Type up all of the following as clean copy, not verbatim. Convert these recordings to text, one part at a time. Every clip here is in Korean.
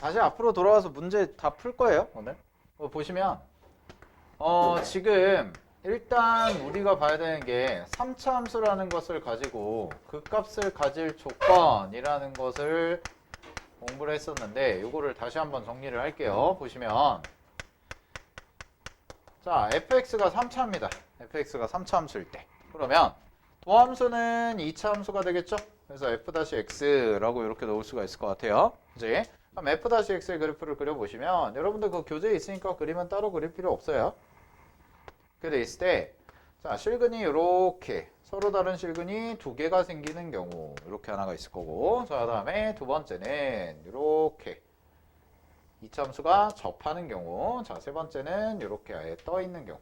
다시 앞으로 돌아와서 문제 다 풀 거예요, 오늘. 보시면 지금 일단 우리가 봐야 되는 게 3차 함수라는 것을 가지고 그 값을 가질 조건이라는 것을 공부를 했었는데 이거를 다시 한번 정리를 할게요. 보시면 자, fx가 3차입니다. fx가 3차 함수일 때. 그러면 도함수는 2차 함수가 되겠죠? 그래서 f-x라고 이렇게 넣을 수가 있을 것 같아요. 그지? 그럼 f-x의 그래프를 그려보시면 여러분들 그 교재에 있으니까 그리면 따로 그릴 필요 없어요. 그렇게 돼 있을 때 자, 실근이 이렇게 서로 다른 실근이 두 개가 생기는 경우 이렇게 하나가 있을 거고 자, 다음에 두 번째는 이렇게 2차 함수가 접하는 경우 자, 세 번째는 이렇게 아예 떠 있는 경우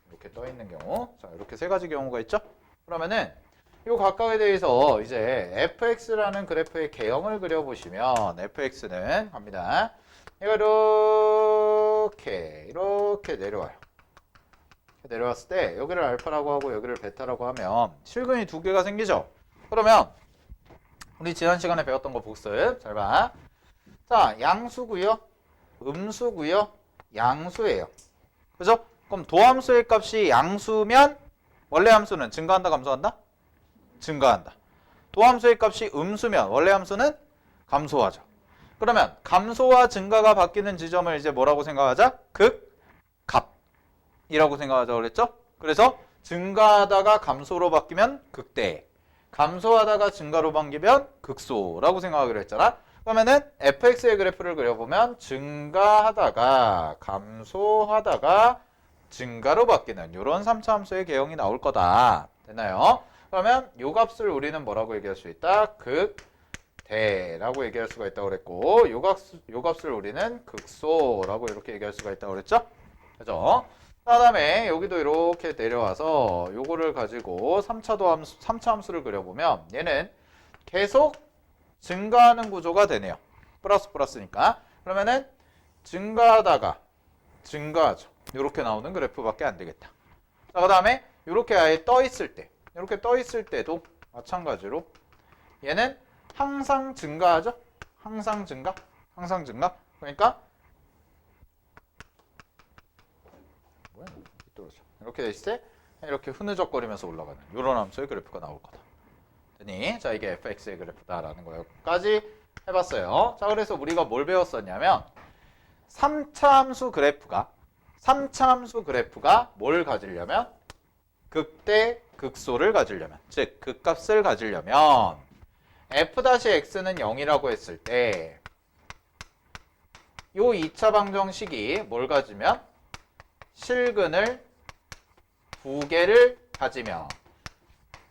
이렇게 떠 있는 경우 자, 이렇게 세 가지 경우가 있죠? 그러면은 이 각각에 대해서 이제 fx라는 그래프의 개형을 그려보시면 fx는 갑니다. 얘가 이렇게 내려와요. 내려왔을 때 여기를 알파라고 하고 여기를 베타라고 하면 실근이 두 개가 생기죠? 그러면 우리 지난 시간에 배웠던 거 복습 잘 봐. 자, 양수고요, 음수고요, 양수예요. 그죠? 그럼 도함수의 값이 양수면 원래 함수는 증가한다, 감소한다? 증가한다. 도함수의 값이 음수면 원래 함수는 감소하죠. 그러면 감소와 증가가 바뀌는 지점을 이제 뭐라고 생각하자? 극값이라고 생각하자고 그랬죠? 그래서 증가하다가 감소로 바뀌면 극대, 감소하다가 증가로 바뀌면 극소라고 생각하기로 했잖아. 그러면은 fx의 그래프를 그려보면 증가하다가 감소하다가 증가로 바뀌는 이런 3차 함수의 개형이 나올 거다. 됐나요? 그러면 이 값을 우리는 뭐라고 얘기할 수 있다? 극대라고 얘기할 수가 있다고 그랬고 요 값을 우리는 극소라고 이렇게 얘기할 수가 있다고 그랬죠? 그죠? 그 다음에 여기도 이렇게 내려와서 요거를 가지고 3차 함수를 그려보면 얘는 계속 증가하는 구조가 되네요. 플러스니까. 그러면은 증가하다가 증가하죠. 이렇게 나오는 그래프밖에 안 되겠다. 자, 그 다음에 이렇게 아예 떠 있을 때, 이렇게 떠 있을 때도 마찬가지로 얘는 항상 증가하죠. 항상 증가. 그러니까 이렇게 돼 있을 때 이렇게 흐느적거리면서 올라가는 이런 함수의 그래프가 나올 거다. 되니? 자, 이게 fx의 그래프다라는 거까지 해봤어요. 자, 그래서 우리가 뭘 배웠었냐면 3차 함수 그래프가 뭘 가지려면 극대 극소를 가지려면 즉 극값을 가지려면 f-x는 0이라고 했을 때 요 2차 방정식이 뭘 가지면 실근을 두 개를 가지면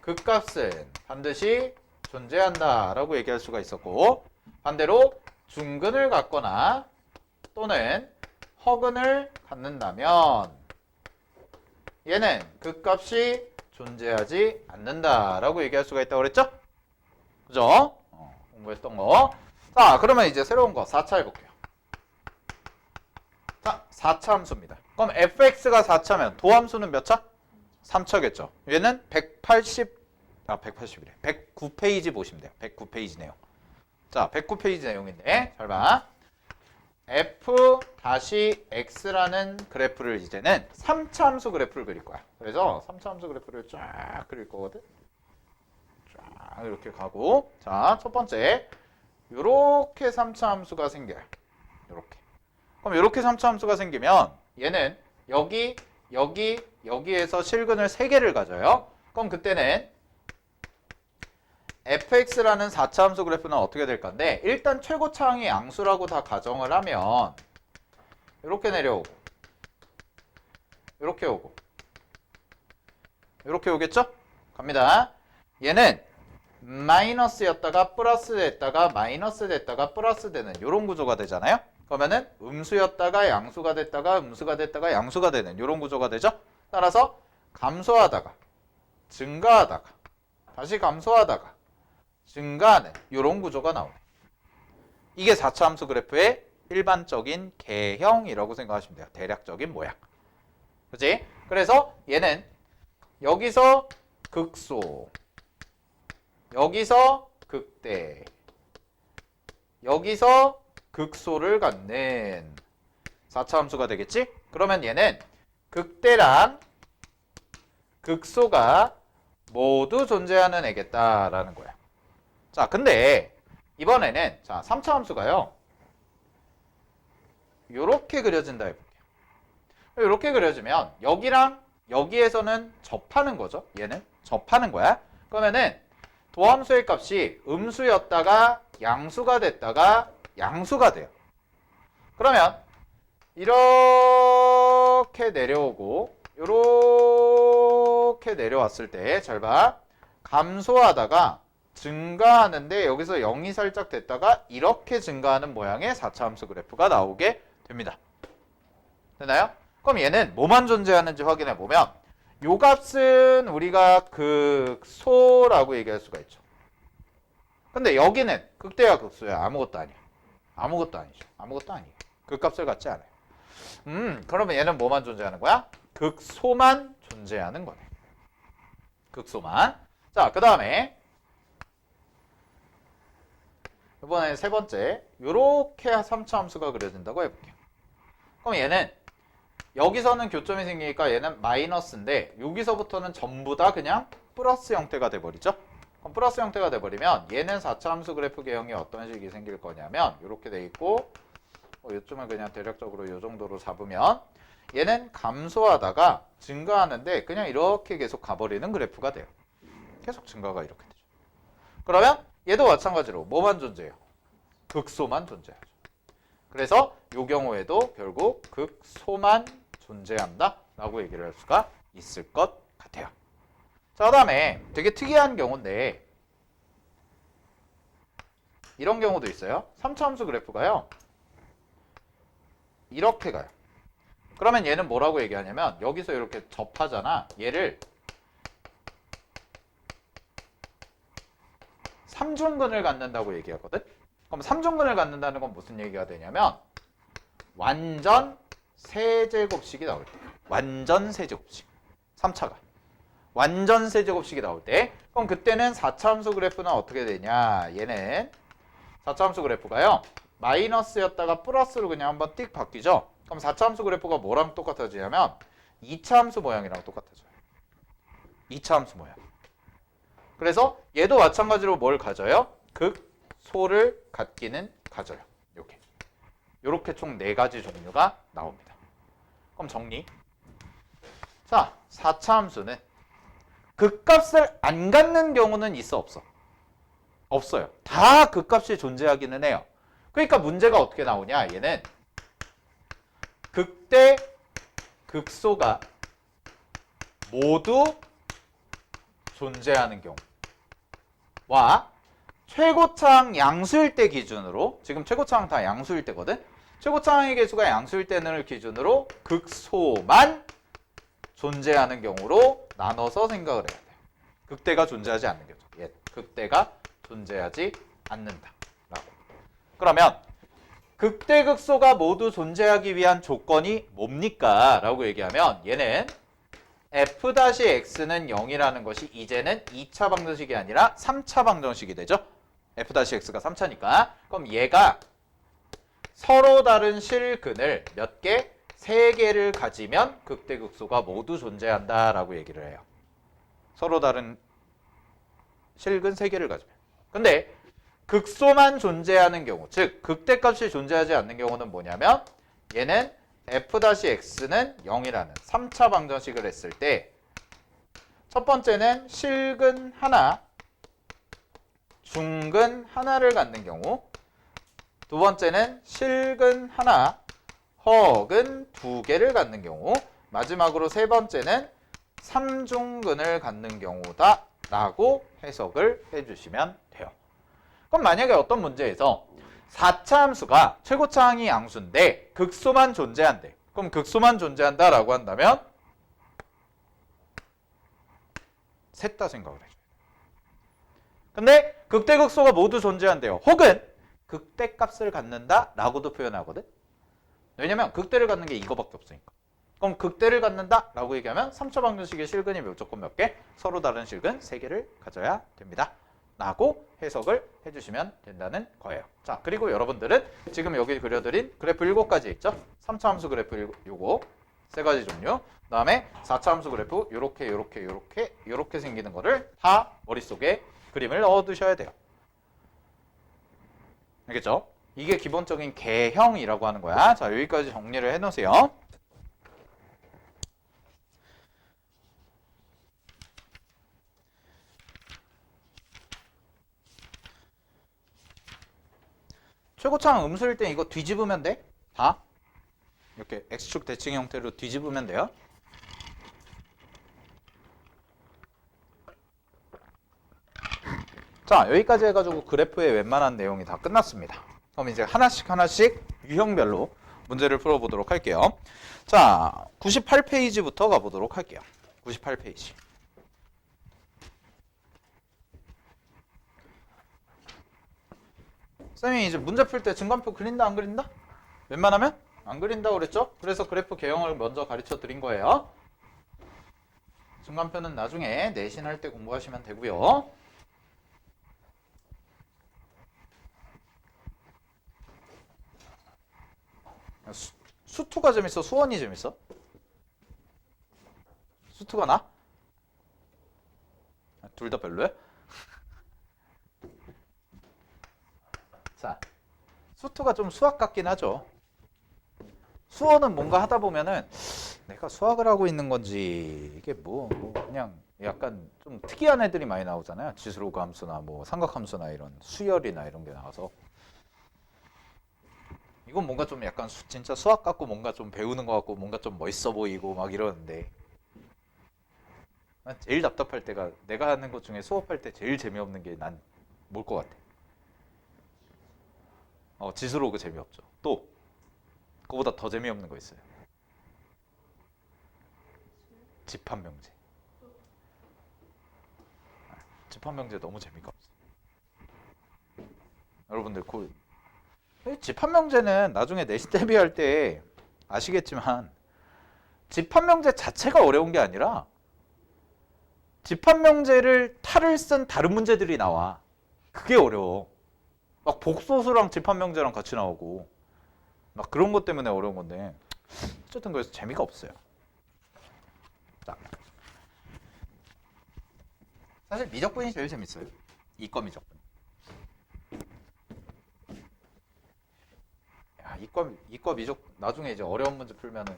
극값은 반드시 존재한다 라고 얘기할 수가 있었고 반대로 중근을 갖거나 또는 허근을 갖는다면 얘는 극값이 존재하지 않는다 라고 얘기할 수가 있다고 그랬죠? 그죠? 공부했던 거. 자, 그러면 이제 새로운 거 4차 해볼게요. 자, 4차 함수입니다. 그럼 fx가 4차면 도함수는 몇 차? 3차겠죠. 얘는 189페이지 보시면 돼요. 109페이지 내용. 자, 109페이지 내용인데 잘 봐. f-x라는 그래프를 이제는 3차 함수 그래프를 그릴 거야. 그래서 3차 함수 그래프를 쫙 그릴 거거든. 쫙 이렇게 가고 자, 첫 번째 요렇게 3차 함수가 생겨요. 요렇게. 그럼 요렇게 3차 함수가 생기면 얘는 여기에서 실근을 3개를 가져요. 그럼 그때는 fx라는 4차 함수 그래프는 어떻게 될 건데 일단 최고차항이 양수라고 다 가정을 하면 이렇게 내려오고 이렇게 오고 이렇게 오겠죠? 갑니다. 얘는 마이너스였다가 플러스 됐다가 마이너스 됐다가 플러스 되는 이런 구조가 되잖아요. 그러면은 음수였다가 양수가 됐다가 음수가 됐다가 양수가 되는 이런 구조가 되죠. 따라서 감소하다가 증가하다가 다시 감소하다가 증가하는 이런 구조가 나오네. 이게 4차 함수 그래프의 일반적인 개형이라고 생각하시면 돼요. 대략적인 모양. 그치? 그래서 얘는 여기서 극소, 여기서 극대, 여기서 극소를 갖는 4차 함수가 되겠지? 그러면 얘는 극대랑 극소가 모두 존재하는 애겠다라는 거야. 자, 근데 이번에는 자, 3차 함수가요. 요렇게 그려진다 해볼게요. 요렇게 그려지면 여기랑 여기에서는 접하는 거죠. 얘는 접하는 거야. 그러면은 도함수의 값이 음수였다가 양수가 됐다가 양수가 돼요. 그러면 이렇게 내려오고 이렇게 내려왔을 때 잘 봐. 감소하다가 증가하는데 여기서 0이 살짝 됐다가 이렇게 증가하는 모양의 4차 함수 그래프가 나오게 됩니다. 되나요? 그럼 얘는 뭐만 존재하는지 확인해 보면 요 값은 우리가 극소라고 얘기할 수가 있죠. 근데 여기는 극대야 극소야. 아무것도 아니야. 아무것도 아니죠. 아무것도 아니에요. 그 값을 갖지 않아요. 그러면 얘는 뭐만 존재하는 거야? 극소만 존재하는 거네. 극소만. 자, 그 다음에 이번에 세 번째 요렇게 3차 함수가 그려진다고 해볼게요. 그럼 얘는 여기서는 교점이 생기니까 얘는 마이너스인데 여기서부터는 전부 다 그냥 플러스 형태가 돼버리죠. 그럼 플러스 형태가 돼버리면 얘는 4차 함수 그래프 개형이 어떤 식이 생길 거냐면 이렇게 돼 있고 요쯤은 그냥 대략적으로 이 정도로 잡으면 얘는 감소하다가 증가하는데 그냥 이렇게 계속 가버리는 그래프가 돼요. 계속 증가가 이렇게 되죠. 그러면 얘도 마찬가지로 뭐만 존재해요? 극소만 존재하죠. 그래서 이 경우에도 결국 극소만 존재한다 라고 얘기를 할 수가 있을 것 같아요. 자, 그 다음에 되게 특이한 경우인데 이런 경우도 있어요. 3차 함수 그래프가요. 이렇게 가요. 그러면 얘는 뭐라고 얘기하냐면 여기서 이렇게 접하잖아. 얘를 삼중근을 갖는다고 얘기하거든. 그럼 삼중근을 갖는다는 건 무슨 얘기가 되냐면 완전 세제곱식이 나올 때. 완전 세제곱식. 3차가. 완전 세제곱식이 나올 때. 그럼 그때는 4차 함수 그래프는 어떻게 되냐. 얘는 4차 함수 그래프가요. 마이너스였다가 플러스로 그냥 한번 띡 바뀌죠. 그럼 4차 함수 그래프가 뭐랑 똑같아지냐면 2차 함수 모양이랑 똑같아져요. 2차 함수 모양. 그래서 얘도 마찬가지로 뭘 가져요? 극소를 갖기는 가져요. 요렇게 총 4가지 종류가 나옵니다. 그럼 정리. 자, 4차 함수는 극값을 안 갖는 경우는 있어 없어? 없어요. 다 극값이 존재하기는 해요. 그러니까 문제가 어떻게 나오냐. 얘는 극대, 극소가 모두 존재하는 경우와 최고차항 양수일 때 기준으로 지금 최고차항 다 양수일 때거든. 최고차항의 개수가 양수일 때를 기준으로 극소만 존재하는 경우로 나눠서 생각을 해야 돼요. 극대가 존재하지 않는 경우. 예, 극대가 존재하지 않는다. 라고. 그러면 극대 극소가 모두 존재하기 위한 조건이 뭡니까? 라고 얘기하면 얘는 f-x는 0이라는 것이 이제는 2차 방정식이 아니라 3차 방정식이 되죠. f-x가 3차니까. 그럼 얘가 서로 다른 실근을 몇 개? 3개를 가지면 극대 극소가 모두 존재한다라고 얘기를 해요. 서로 다른 실근 3개를 가지면. 근데 극소만 존재하는 경우, 즉 극대값이 존재하지 않는 경우는 뭐냐면 얘는 f-x는 0이라는 3차 방정식을 했을 때 첫 번째는 실근 하나, 중근 하나를 갖는 경우, 두 번째는 실근 하나, 허근 2개를 갖는 경우, 마지막으로 세 번째는 삼중근을 갖는 경우다 라고 해석을 해주시면 돼요. 그럼 만약에 어떤 문제에서 4차 함수가 최고차항이 양수인데 극소만 존재한대. 그럼 극소만 존재한다 라고 한다면 셋 다 생각을 해줘요. 근데 극대 극소가 모두 존재한대요. 혹은 극대값을 갖는다 라고도 표현하거든. 왜냐면 극대를 갖는 게 이거밖에 없으니까. 그럼 극대를 갖는다 라고 얘기하면 3차 방정식의 실근이 무조건 몇 개? 서로 다른 실근 3개를 가져야 됩니다. 라고 해석을 해주시면 된다는 거예요. 자, 그리고 여러분들은 지금 여기 그려드린 그래프 7가지 있죠? 3차 함수 그래프 요거 3가지 종류, 그 다음에 4차 함수 그래프 요렇게 생기는 거를 다 머릿속에 그림을 넣어두셔야 돼요. 알겠죠? 이게 기본적인 개형이라고 하는 거야. 자, 여기까지 정리를 해놓으세요. 최고차항 음수일 때 이거 뒤집으면 돼. 다. 이렇게 X축 대칭 형태로 뒤집으면 돼요. 자, 여기까지 해가지고 그래프의 웬만한 내용이 다 끝났습니다. 그럼 이제 하나씩 유형별로 문제를 풀어보도록 할게요. 자, 98페이지부터 가보도록 할게요. 98페이지. 쌤이 이제 문제 풀 때 증간표 그린다 안 그린다? 웬만하면 안 그린다고 그랬죠? 그래서 그래프 개형을 먼저 가르쳐 드린 거예요. 증간표는 나중에 내신할 때 공부하시면 되고요. 수투가 재밌어? 수원이 재밌어? 수투가 나? 둘 다 별로야? 자, 수투가 좀 수학 같긴 하죠. 수어는 뭔가 하다 보면은 내가 수학을 하고 있는 건지 이게 뭐 그냥 약간 좀 특이한 애들이 많이 나오잖아요. 지수로그 함수나 뭐 삼각함수나 이런 수열이나 이런 게 나와서 이건 뭔가 좀 약간 진짜 수학 같고 뭔가 좀 배우는 것 같고 뭔가 좀 멋있어 보이고 막 이러는데 난 제일 답답할 때가 내가 하는 것 중에 수업할 때 제일 재미없는 게 난 뭘 것 같아. 지수로그 재미없죠. 또 그거보다 더 재미없는 거 있어요. 집합명제. 집합명제 너무 재미가 없어. 여러분들 집합명제는 나중에 내신 대비할 때 아시겠지만 집합명제 자체가 어려운 게 아니라 집합명제를 탈을 쓴 다른 문제들이 나와. 그게 어려워. 막 복소수랑 집합명제랑 같이 나오고 막 그런 것 때문에 어려운 건데 어쨌든 그래서 재미가 없어요. 자, 사실 미적분이 제일 재밌어요. 이과 미적분. 야, 이과 미적 나중에 이제 어려운 문제 풀면은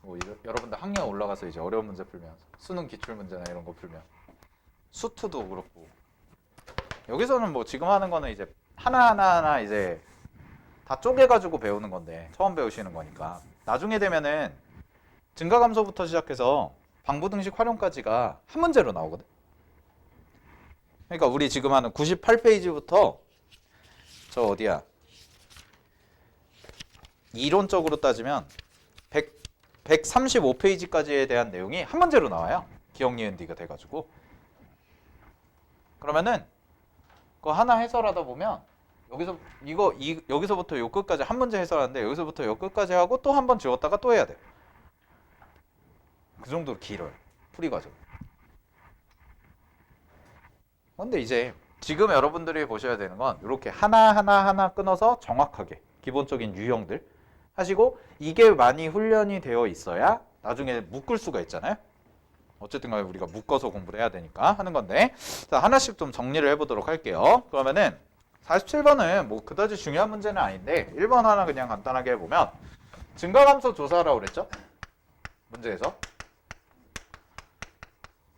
뭐 여러분들 학년 올라가서 이제 어려운 문제 풀면 수능 기출 문제나 이런 거 풀면 수투도 그렇고 여기서는 뭐 지금 하는 거는 이제 하나하나 이제 다 쪼개가지고 배우는 건데 처음 배우시는 거니까 나중에 되면은 증가감소부터 시작해서 방부등식 활용까지가 한 문제로 나오거든. 그러니까 우리 지금 하는 98페이지부터 저 어디야 이론적으로 따지면 135페이지까지에 대한 내용이 한 문제로 나와요. 기억, 니은, 디귿 돼가지고 그러면은 그거 하나 해설하다 보면 여기서부터 요 끝까지 한 문제 해설하는데 여기서부터 요 끝까지 하고 또 한 번 지웠다가 또 해야 돼. 그 정도로 길어요. 풀이 과정. 근데 이제 지금 여러분들이 보셔야 되는 건 이렇게 하나 끊어서 정확하게 기본적인 유형들 하시고 이게 많이 훈련이 되어 있어야 나중에 묶을 수가 있잖아요. 어쨌든 간에 우리가 묶어서 공부를 해야 되니까 하는 건데 자 하나씩 좀 정리를 해보도록 할게요. 그러면은 47번은 뭐 그다지 중요한 문제는 아닌데 1번 하나 그냥 간단하게 해보면 증가감소 조사하라고 그랬죠? 문제에서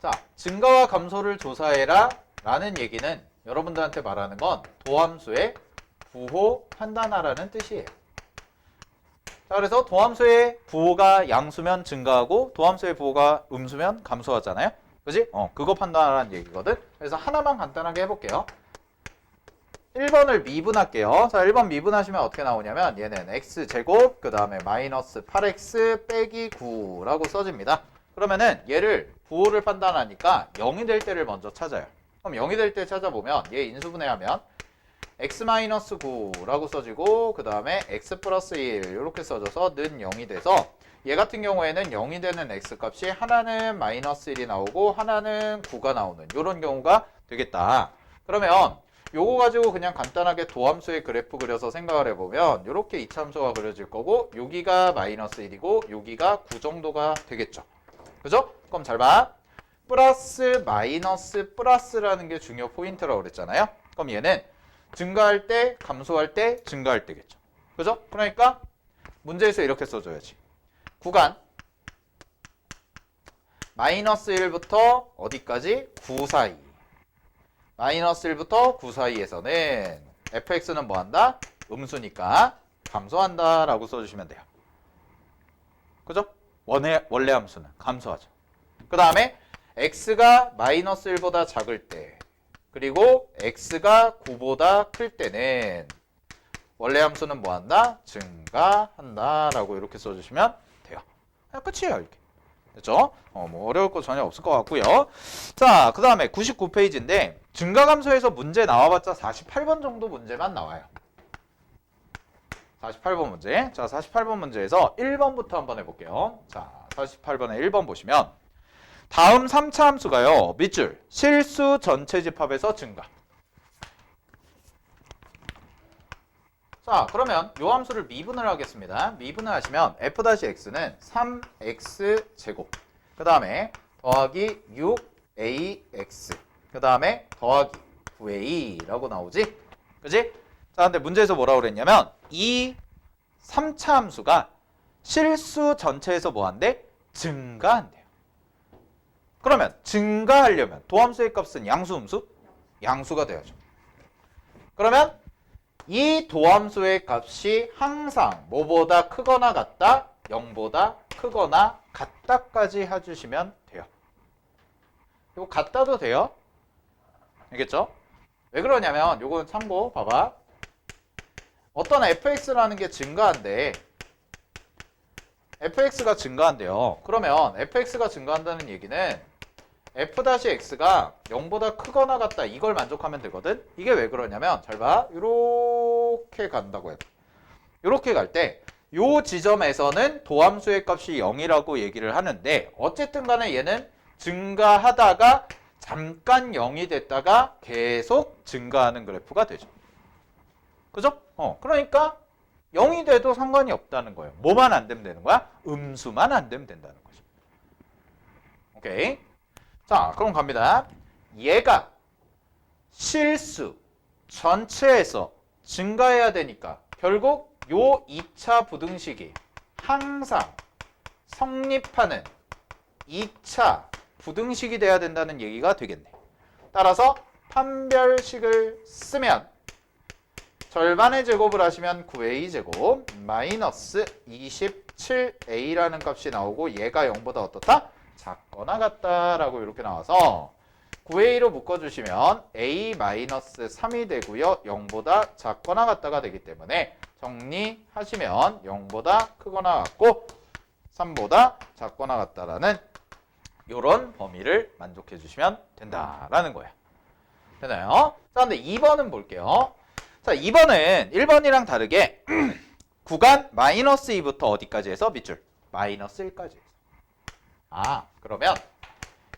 자 증가와 감소를 조사해라 라는 얘기는 여러분들한테 말하는 건 도함수의 부호 판단하라는 뜻이에요. 자 그래서 도함수의 부호가 양수면 증가하고 도함수의 부호가 음수면 감소하잖아요. 그지? 그거 판단하라는 얘기거든. 그래서 하나만 간단하게 해볼게요. 1번을 미분할게요. 자 1번 미분하시면 어떻게 나오냐면 얘는 x제곱 그 다음에 마이너스 8x 빼기 9라고 써집니다. 그러면은 얘를 부호를 판단하니까 0이 될 때를 먼저 찾아요. 그럼 0이 될 때 찾아보면 얘 인수분해하면 x-9라고 써지고 그 다음에 x 플러스 1 이렇게 써져서 는 0이 돼서 얘 같은 경우에는 0이 되는 x값이 하나는 마이너스 1이 나오고 하나는 9가 나오는 이런 경우가 되겠다. 그러면 요거 가지고 그냥 간단하게 도함수의 그래프 그려서 생각을 해보면 이렇게 이차함수가 그려질 거고 여기가 마이너스 1이고 여기가 9 정도가 되겠죠. 그죠? 그럼 잘 봐. 플러스 마이너스 플러스라는 게 중요 포인트라고 그랬잖아요. 그럼 얘는 증가할 때 감소할 때 증가할 때겠죠. 그죠? 그러니까 문제에서 이렇게 써줘야지. 구간 마이너스 1부터 어디까지? 9 사이. 마이너스 1부터 9 사이에서는 fx는 뭐한다? 음수니까 감소한다 라고 써주시면 돼요. 그죠? 원래 함수는 감소하죠. 그 다음에 x가 마이너스 1보다 작을 때 그리고 x가 9보다 클 때는 원래 함수는 뭐한다? 증가한다 라고 이렇게 써주시면 돼요. 그냥 끝이에요. 이렇게. 됐죠? 뭐 어려울 거 전혀 없을 것 같고요. 자, 그 다음에 99페이지인데 증가감소에서 문제 나와봤자 48번 정도 문제만 나와요. 48번 문제. 자, 48번 문제에서 1번부터 한번 해볼게요. 자, 48번에 1번 보시면 다음 3차 함수가요. 밑줄 실수 전체 집합에서 증가. 자, 그러면 요 함수를 미분을 하겠습니다. 미분을 하시면 f-x는 3x 제곱 그 다음에 더하기 6ax 그 다음에 더하기 9a라고 나오지? 그지? 자, 근데 문제에서 뭐라고 그랬냐면 이 3차 함수가 실수 전체에서 뭐한대? 증가한대요. 그러면 증가하려면 도함수의 값은 양수, 음수? 양수가 돼야죠. 그러면 이 도함수의 값이 항상 뭐보다 크거나 같다? 0보다 크거나 같다까지 해주시면 돼요. 이거 같다도 돼요. 알겠죠? 왜 그러냐면 요건 참고 봐봐. 어떤 fx라는 게 증가한대. fx가 증가한대요. 그러면 fx가 증가한다는 얘기는 f-x가 0보다 크거나 같다 이걸 만족하면 되거든. 이게 왜 그러냐면 잘 봐. 이렇게 간다고 해요. 이렇게 갈 때 요 지점에서는 도함수의 값이 0이라고 얘기를 하는데 어쨌든 간에 얘는 증가하다가 잠깐 0이 됐다가 계속 증가하는 그래프가 되죠. 그죠? 그러니까 0이 돼도 상관이 없다는 거예요. 뭐만 안 되면 되는 거야? 음수만 안 되면 된다는 거죠. 오케이. 자, 그럼 갑니다. 얘가 실수 전체에서 증가해야 되니까 결국 요 2차 부등식이 항상 성립하는 2차 부등식이 돼야 된다는 얘기가 되겠네. 따라서 판별식을 쓰면 절반의 제곱을 하시면 9a 제곱 마이너스 27a라는 값이 나오고 얘가 0보다 어떻다? 작거나 같다라고 이렇게 나와서 9a로 묶어주시면 a-3이 되고요. 0보다 작거나 같다가 되기 때문에 정리하시면 0보다 크거나 같고 3보다 작거나 같다라는 이런 범위를 만족해 주시면 된다라는 거예요. 되나요? 자, 근데 2번은 볼게요. 자, 2번은 1번이랑 다르게 구간 마이너스 2부터 어디까지 해서 밑줄? 마이너스 1까지 해서. 그러면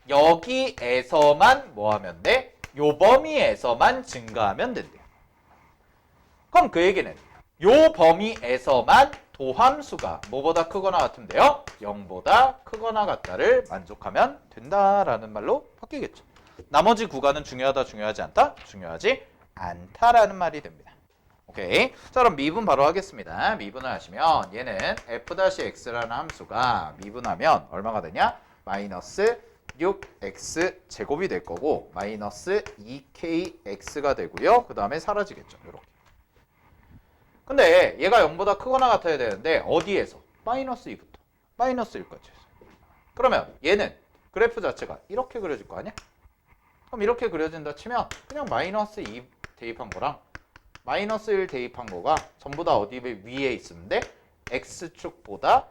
여기에서만 뭐 하면 돼? 요 범위에서만 증가하면 된대요. 그럼 그 얘기는 요 범위에서만 도함수가 뭐보다 크거나 같은데요? 0보다 크거나 같다를 만족하면 된다라는 말로 바뀌겠죠. 나머지 구간은 중요하다, 중요하지 않다? 중요하지 않다라는 말이 됩니다. 오케이. 자, 그럼 미분 바로 하겠습니다. 미분을 하시면 얘는 f-x라는 함수가 미분하면 얼마가 되냐? 마이너스 6x 제곱이 될 거고 마이너스 2kx가 되고요. 그 다음에 사라지겠죠. 이렇게. 근데 얘가 0보다 크거나 같아야 되는데 어디에서? 마이너스 2부터 마이너스 1까지 해서. 그러면 얘는 그래프 자체가 이렇게 그려질 거 아니야? 그럼 이렇게 그려진다 치면 그냥 마이너스 2 대입한 거랑 마이너스 1 대입한 거가 전부 다 어디 위에 있으면 돼? x축보다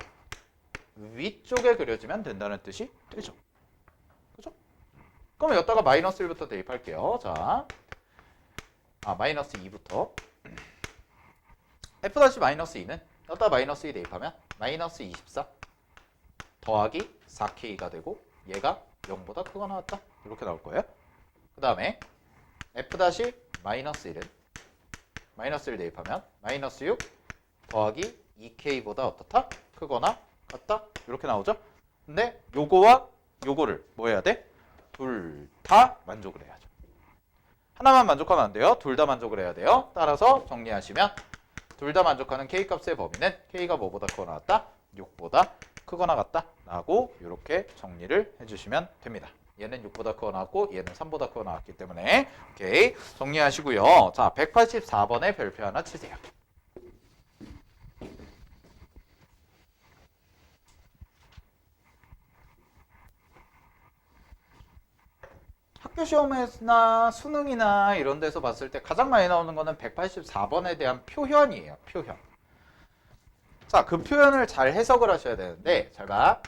위쪽에 그려지면 된다는 뜻이 되죠. 그죠? 그럼 여기다가 마이너스 1부터 대입할게요. 자, 마이너스 2부터 f--2는 여기다 마이너스 2 대입하면 마이너스 24 더하기 4k가 되고 얘가 0보다 크거나 같다. 이렇게 나올 거예요. 그 다음에 f--1은 마이너스 1 대입하면 마이너스 6 더하기 2k보다 어떻다? 크거나 같다? 이렇게 나오죠? 근데 요거와 요거를 뭐 해야 돼? 둘 다 만족을 해야죠. 하나만 만족하면 안 돼요. 둘 다 만족을 해야 돼요. 따라서 정리하시면 둘 다 만족하는 k값의 범위는 k가 뭐보다 크거나 같다? 6보다 크거나 같다? 라고 이렇게 정리를 해주시면 됩니다. 얘는 6보다 크거나 같고 얘는 3보다 크거나 같기 때문에 오케이 정리하시고요. 자 184번에 별표 하나 치세요. 학교 시험이나 수능이나 이런 데서 봤을 때 가장 많이 나오는 거는 184번에 대한 표현이에요. 표현. 자, 그 표현을 잘 해석을 하셔야 되는데 잘 봐.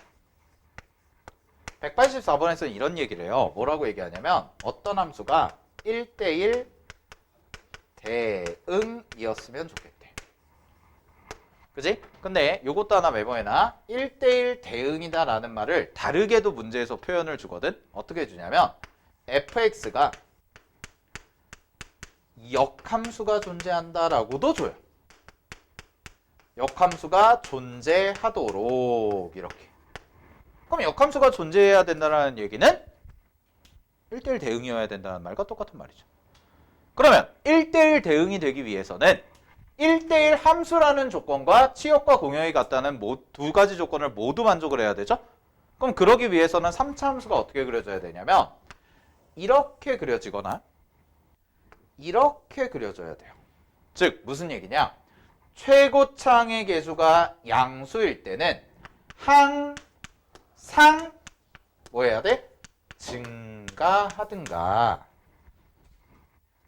184번에서는 이런 얘기를 해요. 뭐라고 얘기하냐면 어떤 함수가 1대1 대응이었으면 좋겠대. 그지? 근데 요것도 하나 메모해놔. 1대1 대응이다 라는 말을 다르게도 문제에서 표현을 주거든. 어떻게 해주냐면 fx가 역함수가 존재한다라고도 줘요. 역함수가 존재하도록 이렇게. 그럼 역함수가 존재해야 된다는 얘기는 1대1 대응이어야 된다는 말과 똑같은 말이죠. 그러면 1대1 대응이 되기 위해서는 1대1 함수라는 조건과 치역과 공역이 같다는 두 가지 조건을 모두 만족을 해야 되죠. 그럼 그러기 위해서는 3차 함수가 어떻게 그려져야 되냐면 이렇게 그려지거나 이렇게 그려져야 돼요. 즉 무슨 얘기냐? 최고창의 개수가 양수일 때는 항상 뭐 해야 돼? 증가하든가.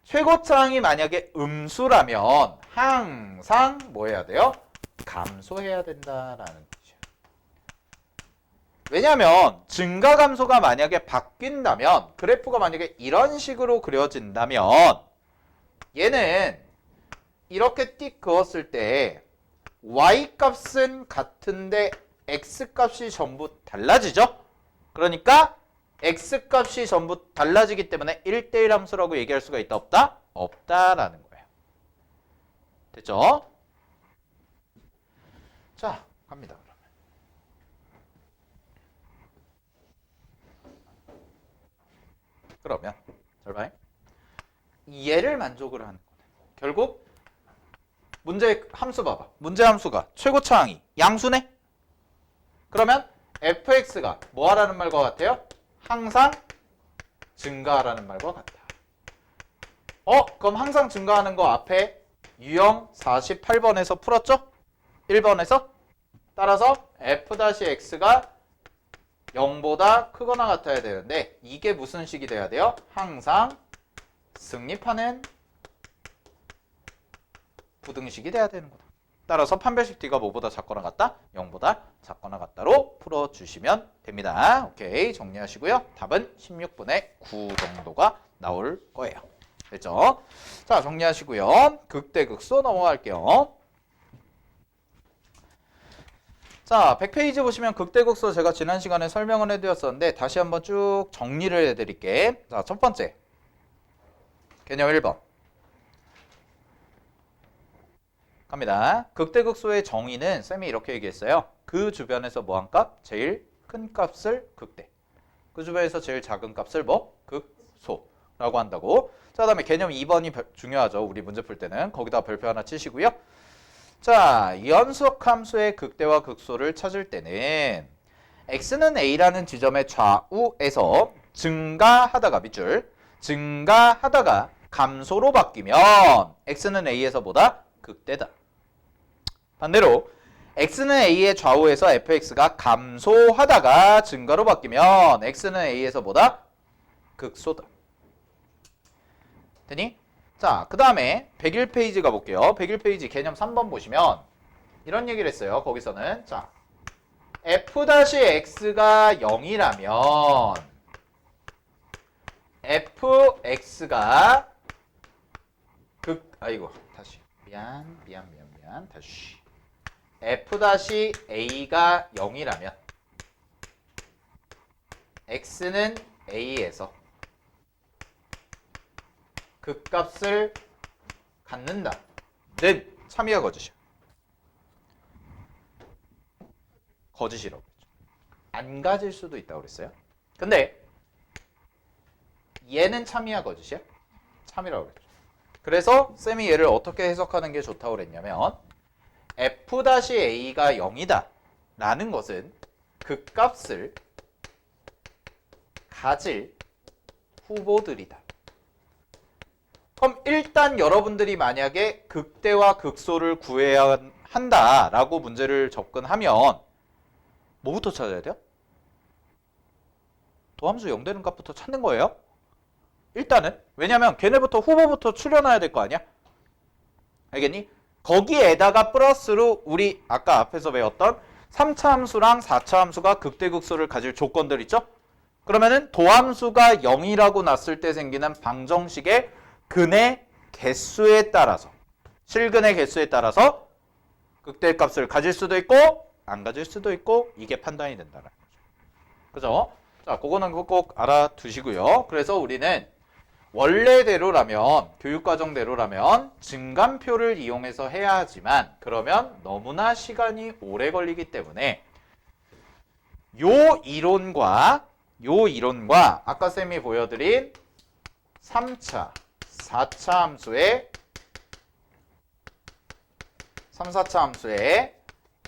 최고창이 만약에 음수라면 항상 뭐 해야 돼요? 감소해야 된다라는 뜻이에요. 왜냐하면 증가 감소가 만약에 바뀐다면 그래프가 만약에 이런 식으로 그려진다면 얘는 이렇게 띡 그었을 때 y값은 같은데 x값이 전부 달라지죠? 그러니까 x값이 전부 달라지기 때문에 1대1 함수라고 얘기할 수가 있다 없다? 없다라는 거예요. 됐죠? 자, 갑니다. 그러면 잘 봐요. 얘를 만족을 하는 거네. 결국 문제 함수 봐봐. 문제 함수가 최고차항이 양수네? 그러면 fx가 뭐 하라는 말과 같아요? 항상 증가하라는 말과 같다. 그럼 항상 증가하는 거 앞에 유형 48번에서 풀었죠? 1번에서? 따라서 f-x가 0보다 크거나 같아야 되는데 이게 무슨 식이 돼야 돼요? 항상 승립하는 부등식이 돼야 되는 거다. 따라서 판별식 D가 뭐보다 작거나 같다? 0보다 작거나 같다로 풀어주시면 됩니다. 오케이, 정리하시고요. 답은 16분의 9 정도가 나올 거예요. 됐죠? 자, 정리하시고요. 극대극소 넘어갈게요. 자, 100페이지 보시면 극대극소 제가 지난 시간에 설명을 해드렸었는데 다시 한번 쭉 정리를 해드릴게. 자, 첫 번째 개념 1번 갑니다. 극대극소의 정의는 쌤이 이렇게 얘기했어요. 그 주변에서 뭐한 값? 제일 큰 값을 극대. 그 주변에서 제일 작은 값을 뭐? 극소라고 한다고. 자, 그다음에 개념 2번이 중요하죠. 우리 문제 풀 때는. 거기다 별표 하나 치시고요. 자, 연속 함수의 극대와 극소를 찾을 때는 x는 a라는 지점의 좌우에서 증가하다가 밑줄 증가하다가 감소로 바뀌면 x는 a에서 보다 극대다. 반대로 x는 a의 좌우에서 fx가 감소하다가 증가로 바뀌면 x는 a에서 보다 극소다. 되니? 자, 그 다음에 101페이지 가볼게요. 101페이지 개념 3번 보시면 이런 얘기를 했어요. 거기서는 자, f-x가 0이라면 fx가 다시 미안 다시 f-a가 0이라면 x는 a에서 극값을 갖는다는 참이야 거짓이야? 거짓이라고 했죠. 안 가질 수도 있다고 그랬어요. 근데 얘는 참이야 거짓이야? 참이라고 그랬죠. 그래서 쌤이 얘를 어떻게 해석하는 게 좋다고 그랬냐면 f-a가 0이다 라는 것은 극값을 가질 후보들이다. 그럼 일단 여러분들이 만약에 극대와 극소를 구해야 한다라고 문제를 접근하면 뭐부터 찾아야 돼요? 도함수 0되는 값부터 찾는 거예요. 일단은. 왜냐면 걔네부터 후보부터 추려놔야 될 거 아니야? 알겠니? 거기에다가 플러스로 우리 아까 앞에서 배웠던 3차 함수랑 4차 함수가 극대극소를 가질 조건들 있죠? 그러면은 도함수가 0이라고 났을 때 생기는 방정식의 근의 개수에 따라서 실근의 개수에 따라서 극대값을 가질 수도 있고 안 가질 수도 있고 이게 판단이 된다는 거죠. 그죠? 자, 그거는 꼭 알아두시고요. 그래서 우리는 원래대로라면 교육과정대로라면 증감표를 이용해서 해야 하지만 그러면 너무나 시간이 오래 걸리기 때문에 요 이론과 아까 쌤이 보여드린 3차, 4차 함수의 3, 4차 함수의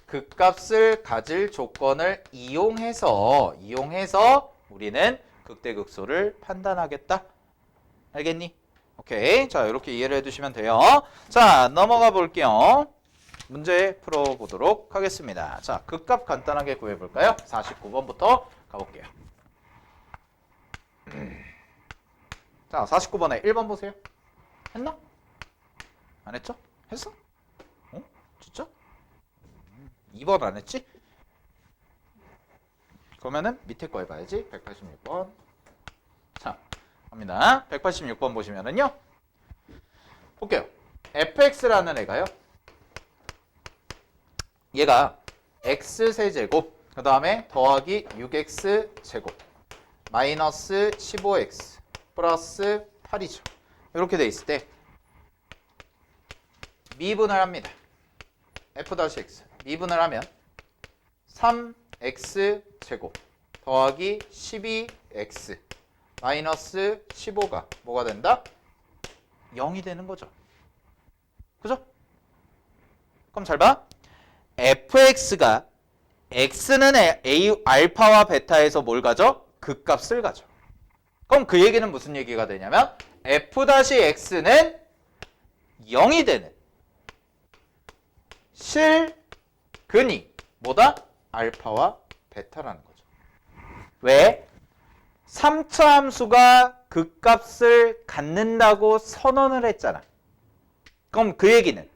극값을 가질 조건을 이용해서 우리는 극대극소를 판단하겠다. 알겠니? 오케이. 자, 이렇게 이해를 해두시면 돼요. 자, 넘어가 볼게요. 문제 풀어보도록 하겠습니다. 자, 극값 간단하게 구해볼까요? 49번부터 가볼게요. 자, 49번에 1번 보세요. 했나? 안 했죠? 했어? 어? 진짜? 2번 안 했지? 그러면은 밑에 거 해봐야지. 186번. 자, 갑니다. 186번 보시면은요. 볼게요. fx라는 애가요. 얘가 x세제곱 그 다음에 더하기 6x제곱 마이너스 15x 플러스 8이죠. 이렇게 돼 있을 때 미분을 합니다. f-x 미분을 하면 3x제곱 더하기 12x 마이너스 15가 뭐가 된다? 0이 되는 거죠. 그죠? 그럼 잘 봐. fx가 x는 알파와 베타에서 뭘 가져? 극값을 가져. 그럼 그 얘기는 무슨 얘기가 되냐면 f-x는 0이 되는 실근이 뭐다? 알파와 베타라는 거죠. 왜? 3차 함수가 극값을 갖는다고 선언을 했잖아. 그럼 그 얘기는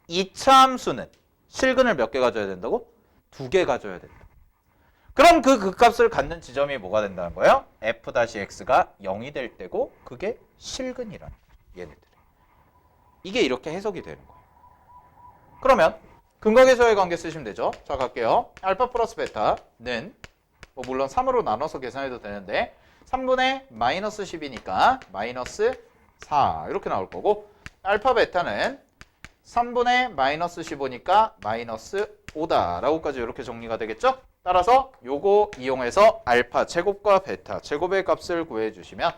2차 함수는 실근을 몇 개 가져야 된다고? 2개 가져야 된다. 그럼 그 극값을 갖는 지점이 뭐가 된다는 거예요? f-x가 0이 될 때고 그게 실근이라는 거예요. 얘네들이. 이게 이렇게 해석이 되는 거예요. 그러면 근거계수의 관계 쓰시면 되죠. 자, 갈게요. 알파 플러스 베타는 뭐 물론 3으로 나눠서 계산해도 되는데 3분의 마이너스 10이니까 마이너스 4 이렇게 나올 거고 알파 베타는 3분의 마이너스 15니까 마이너스 5다 라고까지 이렇게 정리가 되겠죠? 따라서 요거 이용해서 알파 제곱과 베타 제곱의 값을 구해주시면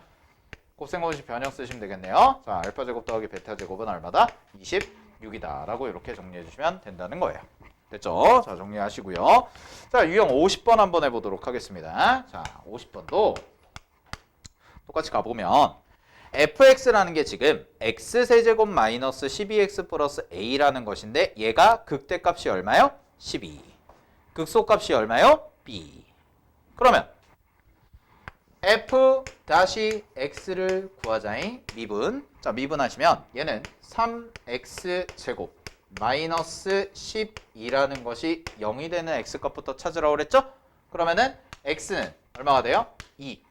곱셈공식 변형 쓰시면 되겠네요. 자, 알파 제곱 더하기 베타 제곱은 얼마다? 26이다 라고 이렇게 정리해주시면 된다는 거예요. 됐죠? 자, 정리하시고요. 자, 유형 50번 한번 해보도록 하겠습니다. 자, 50번도 똑같이 가보면 fx라는 게 지금 x세제곱 마이너스 12x 플러스 a라는 것인데 얘가 극대값이 얼마요? 12. 극소값이 얼마요? b. 그러면 f-x를 구하자잉. 미분. 자, 미분하시면 얘는 3x제곱 마이너스 12라는 것이 0이 되는 x값부터 찾으라고 그랬죠? 그러면은 x는 얼마가 돼요? 2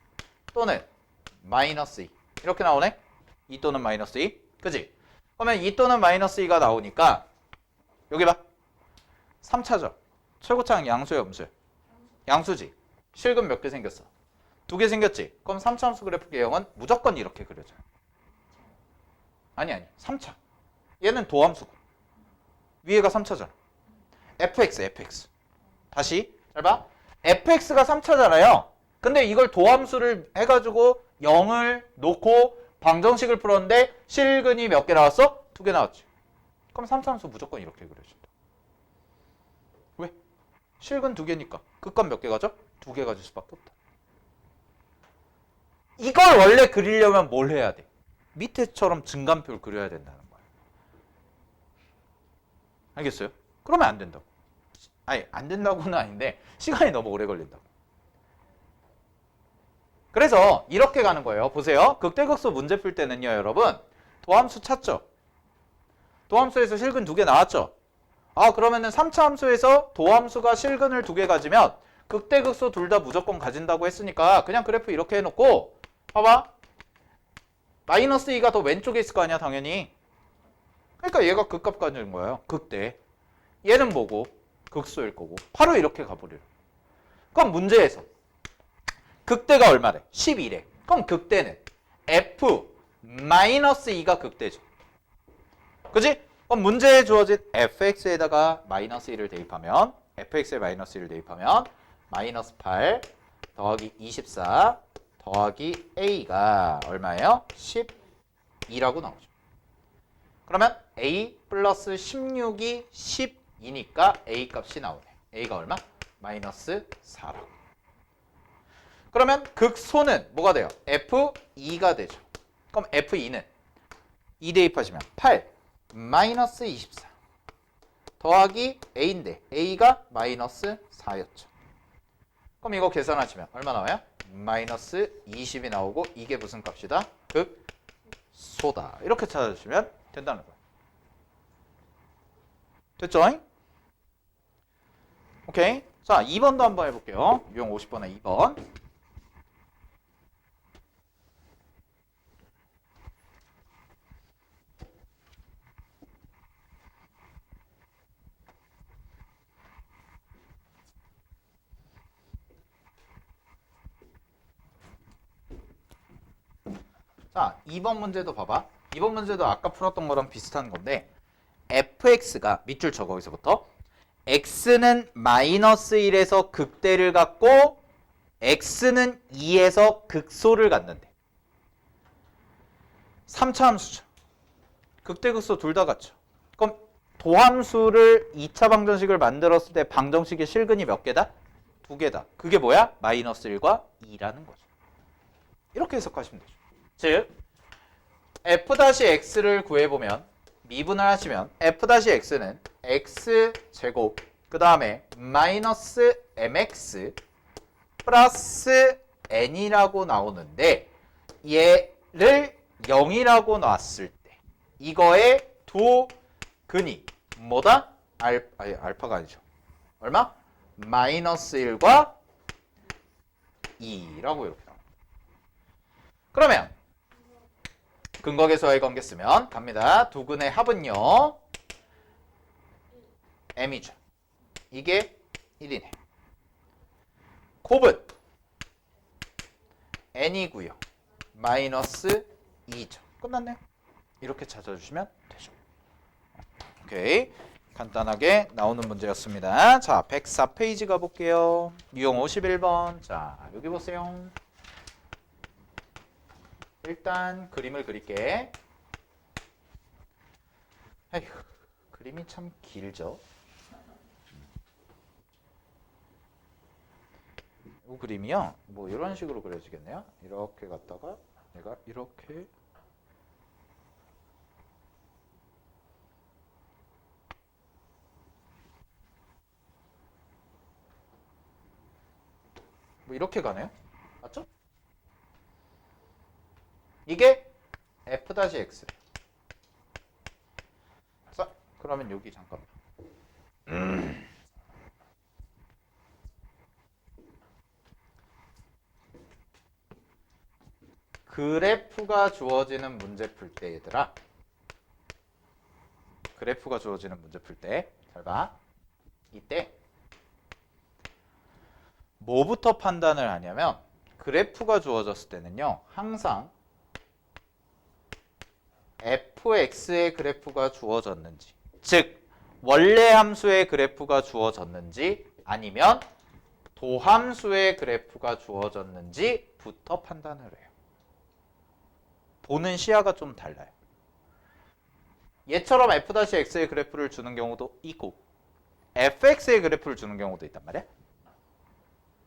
또는 마이너스 2 이렇게 나오네? 2 또는 마이너스 2 그지? 그러면 2 또는 마이너스 2가 나오니까 여기 봐 3차죠. 최고차항 양수야 음수야? 양수지. 실근 몇 개 생겼어? 2개 생겼지? 그럼 3차함수 그래프 개형은 무조건 이렇게 그려져요. 아니 3차. 얘는 도함수고 위에가 3차잖아. fx. 다시 잘 봐. fx가 3차잖아요. 근데 이걸 도함수를 해가지고 0을 놓고 방정식을 풀었는데 실근이 몇 개 나왔어? 2개 나왔지. 그럼 3차함수 무조건 이렇게 그려준다. 왜? 실근 2개니까 극값 몇 개 가져? 2개 가질 수밖에 없다. 이걸 원래 그리려면 뭘 해야 돼? 밑에처럼 증간표를 그려야 된다는 거야. 알겠어요? 그러면 안 된다고. 아니 안 된다고는 아닌데 시간이 너무 오래 걸린다고. 그래서 이렇게 가는 거예요. 보세요. 극대극소 문제 풀 때는요, 여러분. 도함수 찾죠? 도함수에서 실근 2개 나왔죠? 아, 그러면은 3차 함수에서 도함수가 실근을 2개 가지면 극대극소 둘 다 무조건 가진다고 했으니까 그냥 그래프 이렇게 해놓고 봐봐. 마이너스 2가 더 왼쪽에 있을 거 아니야, 당연히. 그러니까 얘가 극값 가지는 거예요. 극대. 얘는 뭐고? 극소일 거고. 바로 이렇게 가버려요. 그럼 문제에서 극대가 얼마래? 12래. 그럼 극대는 f-2가 극대죠. 그지? 그럼 문제에 주어진 fx에다가 마이너스 1을 대입하면 fx에 마이너스 1을 대입하면 마이너스 8 더하기 24 더하기 a가 얼마예요? 12라고 나오죠. 그러면 a 플러스 16이 10이니까 a 값이 나오네. a가 얼마? 마이너스 4라고. 그러면 극소는 뭐가 돼요? f2가 되죠. 그럼 f2는 2 대입하시면 8 마이너스 24 더하기 a인데 a가 마이너스 4였죠. 그럼 이거 계산하시면 얼마 나와요? 마이너스 20이 나오고 이게 무슨 값이다? 극소다. 이렇게 찾아주시면 된다는 거예요. 됐죠? 오케이. 자, 2번도 한번 해볼게요. 유형 50번에 2번. 자, 2번 문제도 봐봐. 2번 문제도 아까 풀었던 거랑 비슷한 건데 fx가 밑줄 쳐 거기서부터 x는 마이너스 1에서 극대를 갖고 x는 2에서 극소를 갖는데 3차 함수죠. 극대 극소 둘 다 같죠. 그럼 도함수를 2차 방정식을 만들었을 때 방정식의 실근이 몇 개다? 2개다. 그게 뭐야? 마이너스 1과 2라는 거죠. 이렇게 해석하시면 되죠. 즉 f-x를 구해보면 미분을 하시면 f-x는 x제곱 그 다음에 마이너스 mx 플러스 n이라고 나오는데 얘를 0이라고 놨을 때 이거의 두 근이 뭐다? 알파가 아니죠. 얼마? 마이너스 1과 2라고 이렇게 나옵니다. 그러면 근거계수와의 관계 쓰면 갑니다. 두 근의 합은요. m이죠. 이게 1이네. 곱은 n이고요. 마이너스 2죠. 끝났네요. 이렇게 찾아주시면 되죠. 오케이. 간단하게 나오는 문제였습니다. 자, 104페이지 가볼게요. 유형 51번. 자, 여기 보세요. 일단 그림을 그릴게. 에휴, 그림이 참 길죠. 이 그림이요. 뭐 이런 식으로 그려지겠네요. 이렇게 갔다가 얘가 이렇게 뭐 이렇게 가네요. 맞죠? 이게 f-x. 자, 그러면 여기 잠깐만. 그래프가 주어지는 문제 풀 때 얘들아. 그래프가 주어지는 문제 풀 때 잘 봐. 이때 뭐부터 판단을 하냐면 그래프가 주어졌을 때는요. 항상 f fx의 그래프가 주어졌는지, 즉 원래 함수의 그래프가 주어졌는지 아니면 도함수의 그래프가 주어졌는지부터 판단을 해요. 보는 시야가 좀 달라요. 얘처럼 f-x의 그래프를 주는 경우도 있고 fx의 그래프를 주는 경우도 있단 말이야.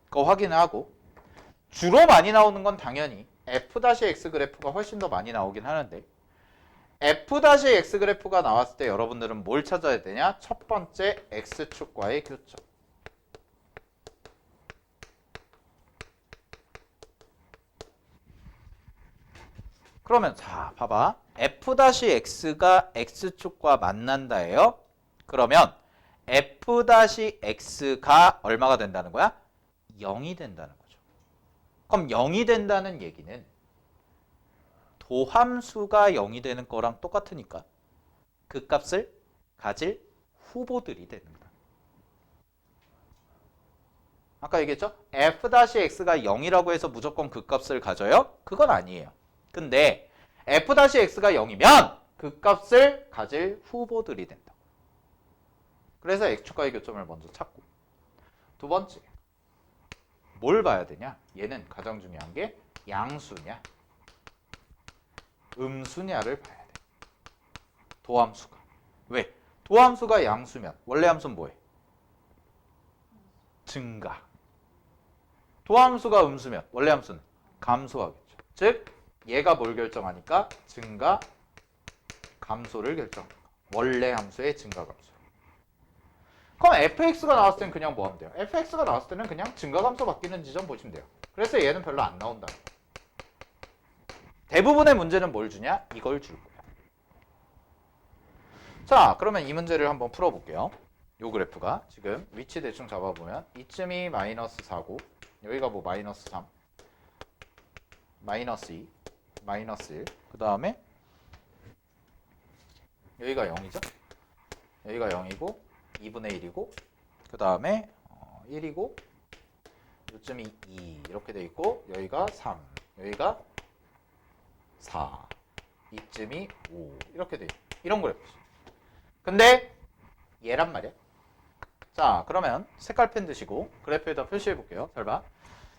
그거 확인을 하고 주로 많이 나오는 건 당연히 f-x 그래프가 훨씬 더 많이 나오긴 하는데 f-x 그래프가 나왔을 때 여러분들은 뭘 찾아야 되냐? 첫 번째 x축과의 교점. 그러면 자 봐봐. f-x가 x축과 만난다예요. 그러면 f-x가 얼마가 된다는 거야? 0이 된다는 거죠. 그럼 0이 된다는 얘기는 도함수가 0이 되는 거랑 똑같으니까 그 값을 가질 후보들이 되는 거야. 아까 얘기했죠? f-x가 0이라고 해서 무조건 그 값을 가져요? 그건 아니에요. 근데 f-x가 0이면 그 값을 가질 후보들이 된다. 그래서 x축과의 교점을 먼저 찾고 두 번째 뭘 봐야 되냐? 얘는 가장 중요한 게 양수냐 음수냐를 봐야 돼. 도함수가. 왜? 도함수가 양수면 원래 함수는 뭐해? 증가. 도함수가 음수면 원래 함수는 감소하겠죠. 즉 얘가 뭘 결정하니까? 증가 감소를 결정합니다. 원래 함수의 증가 감소. 그럼 fx가 나왔을 때는 그냥 뭐 하면 돼요? fx가 나왔을 때는 그냥 증가 감소 바뀌는 지점 보시면 돼요. 그래서 얘는 별로 안 나온다. 대부분의 문제는 뭘 주냐? 이걸 줄 거야. 자, 그러면 이 문제를 한번 풀어볼게요. 요 그래프가 지금 위치 대충 잡아보면 이쯤이 마이너스 4고 여기가 뭐 마이너스 3, 마이너스 2, 마이너스 1, 그 다음에 여기가 0이죠? 여기가 0이고 2분의 1이고 그 다음에 1이고 요쯤이 2 이렇게 돼 있고 여기가 3, 여기가 4, 이쯤이 5 이렇게 돼 있고 이런 그래프죠. 근데 얘란 말이야. 자, 그러면 색깔펜 드시고 그래프에다 표시해 볼게요. 잘 봐.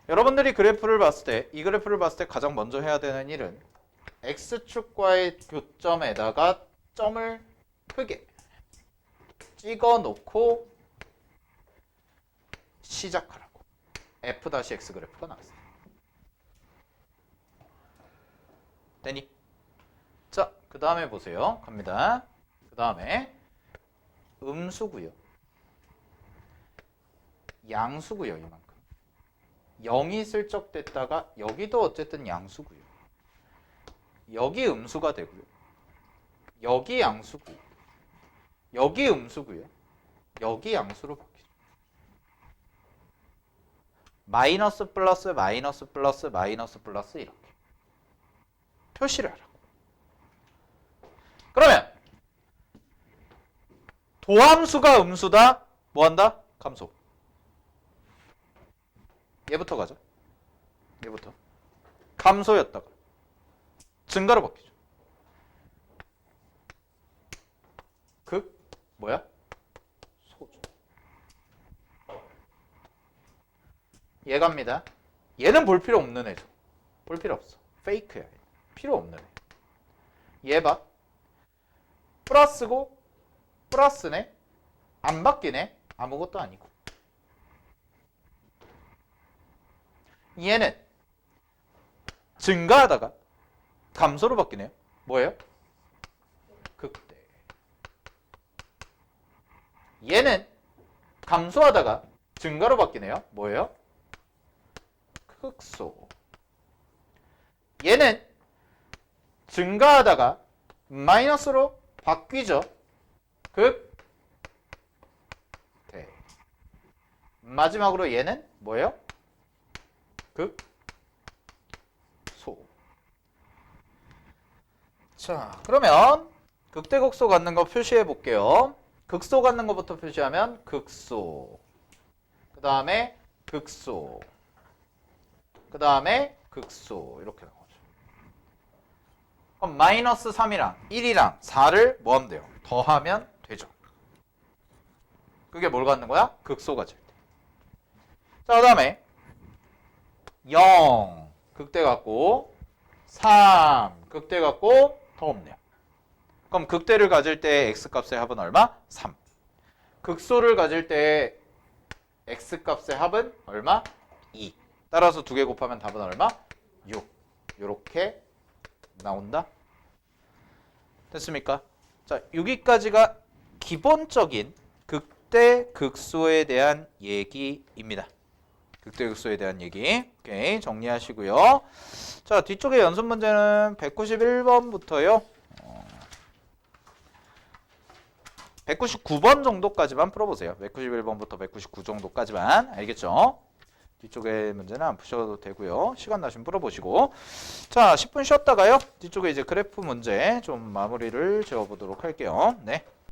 여러분들이 그래프를 봤을 때, 이 그래프를 봤을 때 가장 먼저 해야 되는 일은 x축과의 교점에다가 점을 크게 찍어 놓고 시작하라고. f-x 그래프가 나왔어요. 되니? 자, 그 다음에 보세요. 갑니다. 그 다음에 음수고요. 양수고요. 이만큼. 0이 슬쩍 됐다가 여기도 어쨌든 양수고요. 여기 음수가 되고요. 여기 양수고 여기 음수고요. 여기 양수로 바뀌죠. 마이너스 플러스 마이너스 플러스 마이너스 플러스 이렇게 표시를 하라고. 그러면 도함수가 음수다. 뭐한다? 감소. 얘부터 가죠. 얘부터. 감소였다가 증가로 바뀌죠. 극 뭐야? 소죠. 얘 갑니다. 얘는 볼 필요 없는 애죠. 볼 필요 없어. 페이크야. 필요 없는 애. 얘 봐. 플러스고 플러스네. 안 바뀌네. 아무것도 아니고. 얘는 증가하다가 감소로 바뀌네요. 뭐예요? 극대. 얘는 감소하다가 증가로 바뀌네요. 뭐예요? 극소. 얘는 증가하다가 마이너스로 바뀌죠. 극대. 마지막으로 얘는 뭐예요? 극소. 자, 그러면 극대극소 갖는 거 표시해 볼게요. 극소 갖는 것부터 표시하면 극소. 그 다음에 극소. 그 다음에 극소. 이렇게 나오죠. 그럼 마이너스 3이랑 1이랑 4를 뭐 하면 돼요? 더하면 되죠. 그게 뭘 갖는 거야? 극소 가질 때. 자, 그 다음에 0 극대 갖고 3 극대 갖고 더 없네요. 그럼 극대를 가질 때 x값의 합은 얼마? 3. 극소를 가질 때 x값의 합은 얼마? 2. 따라서 두 개 곱하면 답은 얼마? 6. 이렇게 나온다. 됐습니까? 자, 여기까지가 기본적인 극대 극소에 대한 얘기입니다. 극대 극소에 대한 얘기. 오케이, 정리하시고요. 자, 뒤쪽에 연습 문제는 191번부터요. 199번 정도까지만 풀어보세요. 191번부터 199 정도까지만. 알겠죠? 뒤쪽에 문제는 안 푸셔도 되고요. 시간 나시면 풀어보시고. 자, 10분 쉬었다가요. 뒤쪽에 이제 그래프 문제 좀 마무리를 지어보도록 할게요. 네.